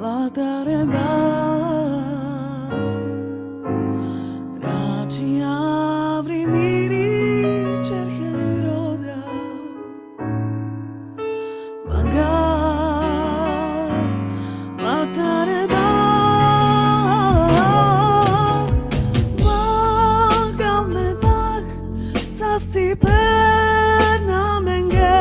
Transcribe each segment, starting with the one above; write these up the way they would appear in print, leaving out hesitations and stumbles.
la tareba raci avri miri cerche roda manga la tareba vagal me bak sasi perna menge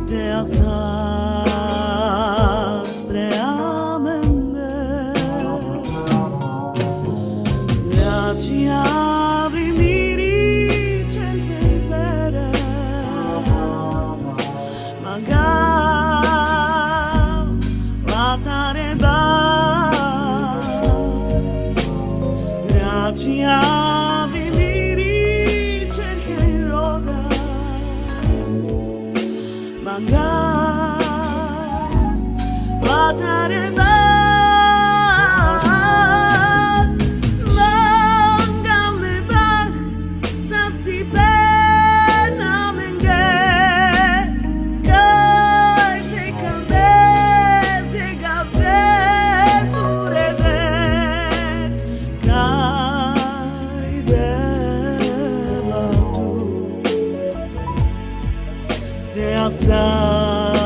de asas spre amende Raci avri miri cerche bere Magam la tareba Raci avri miri cerche roda Manga la tareba Manga me bak sasi pena menge Kai te kambe se gavre turede Kai de la tu de asas